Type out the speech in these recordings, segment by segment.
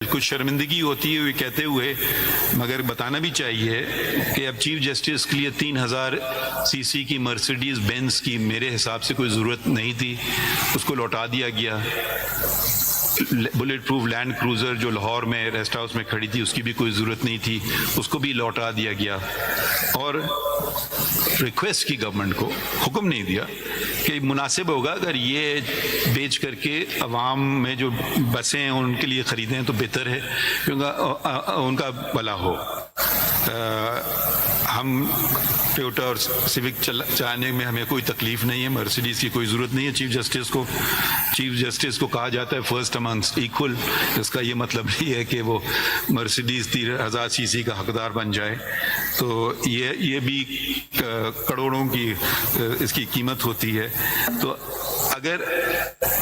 کچھ شرمندگی ہوتی ہے کہتے ہوئے، مگر بتانا بھی چاہیے کہ اب چیف جسٹس کے لیے 3000 سی سی کی مرسیڈیز بینز کی میرے حساب سے کوئی ضرورت نہیں تھی، اس کو لوٹا دیا گیا۔ بلٹ پروف لینڈ کروزر جو لاہور میں ریسٹ ہاؤس میں کھڑی تھی، اس کی بھی کوئی ضرورت نہیں تھی، اس کو بھی لوٹا دیا گیا۔ اور ریکویسٹ کی گورنمنٹ کو، حکم نہیں دیا کہ مناسب ہوگا اگر یہ بیچ کر کے عوام میں جو بسیں ہیں ان کے لیے خریدیں تو بہتر ہے، کیونکہ ان کا بھلا ہو۔ ہم ٹویوٹا اور سیوک چلانے میں ہمیں کوئی تکلیف نہیں ہے، مرسیڈیز کی کوئی ضرورت نہیں ہے چیف جسٹس کو کہا جاتا ہے فرسٹ امنگسٹ ایکول، اس کا یہ مطلب نہیں ہے کہ وہ مرسیڈیز 3000 سی سی کا حقدار بن جائے، تو یہ بھی کروڑوں کی اس کی قیمت ہوتی ہے۔ تو اگر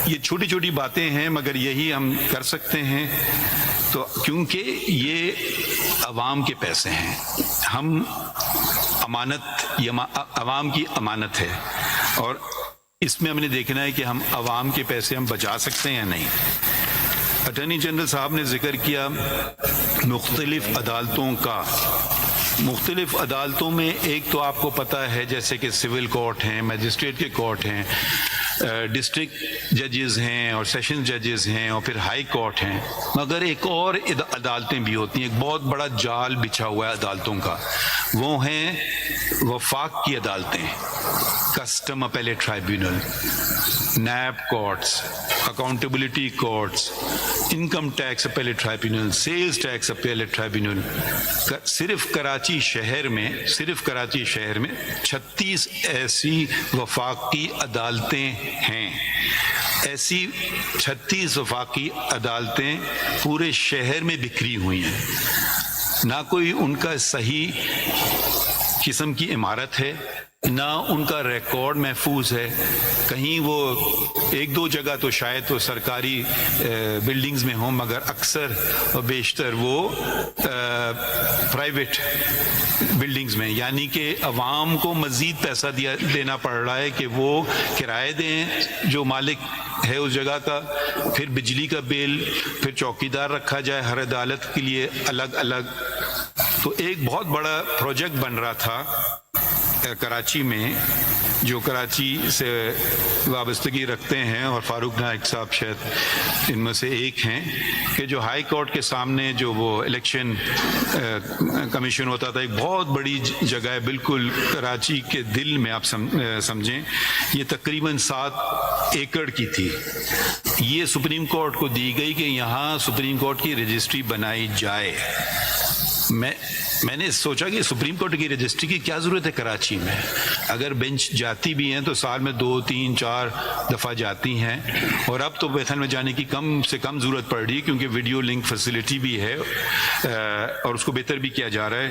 یہ چھوٹی چھوٹی باتیں ہیں مگر یہی ہم کر سکتے ہیں، تو کیونکہ یہ عوام کے پیسے ہیں، ہم امانت، یہ عوام کی امانت ہے، اور اس میں ہم نے دیکھنا ہے کہ ہم عوام کے پیسے ہم بچا سکتے ہیں یا نہیں۔ اٹارنی جنرل صاحب نے ذکر کیا مختلف عدالتوں کا۔ مختلف عدالتوں میں ایک تو آپ کو پتہ ہے جیسے کہ سول کورٹ ہیں، میجسٹریٹ کے کورٹ ہیں، ڈسٹرکٹ ججز ہیں اور سیشن ججز ہیں، اور پھر ہائی کورٹ ہیں، مگر ایک اور عدالتیں بھی ہوتی ہیں۔ ایک بہت بڑا جال بچھا ہوا ہے عدالتوں کا، وہ ہیں وفاق کی عدالتیں، custom appellate tribunal, NAB courts, accountability courts, income tax appellate tribunal, sales tax appellate tribunal. صرف کراچی شہر میں 36 ایسی وفاقی عدالتیں ہیں۔ ایسی 36 وفاقی عدالتیں پورے شہر میں بکھری ہوئی ہیں، نہ کوئی ان کا صحیح قسم کی عمارت ہے، نہ ان کا ریکارڈ محفوظ ہے۔ کہیں وہ ایک دو جگہ تو شاید تو سرکاری بلڈنگز میں ہوں، مگر اکثر و بیشتر وہ پرائیویٹ بلڈنگز میں، یعنی کہ عوام کو مزید پیسہ دینا پڑ رہا ہے کہ وہ کرائے دیں جو مالک ہے اس جگہ کا، پھر بجلی کا بل، پھر چوکیدار رکھا جائے ہر عدالت کے لیے الگ الگ۔ تو ایک بہت بڑا پروجیکٹ بن رہا تھا کراچی میں، جو کراچی سے وابستگی رکھتے ہیں، اور فاروق نائک صاحب شاید ان میں سے ایک ہیں، کہ جو ہائی کورٹ کے سامنے جو وہ الیکشن کمیشن ہوتا تھا، ایک بہت بڑی جگہ ہے بالکل کراچی کے دل میں، آپ سمجھیں یہ تقریباً 7 ایکڑ کی تھی۔ یہ سپریم کورٹ کو دی گئی کہ یہاں سپریم کورٹ کی رجسٹری بنائی جائے۔ میں نے سوچا کہ سپریم کورٹ کی رجسٹری کی کیا ضرورت ہے کراچی میں؟ اگر بینچ جاتی بھی ہیں تو سال میں 2 3 4 دفعہ جاتی ہیں، اور اب تو بیتھن میں جانے کی کم سے کم ضرورت پڑ رہی ہے، کیونکہ ویڈیو لنک فیسلٹی بھی ہے اور اس کو بہتر بھی کیا جا رہا ہے۔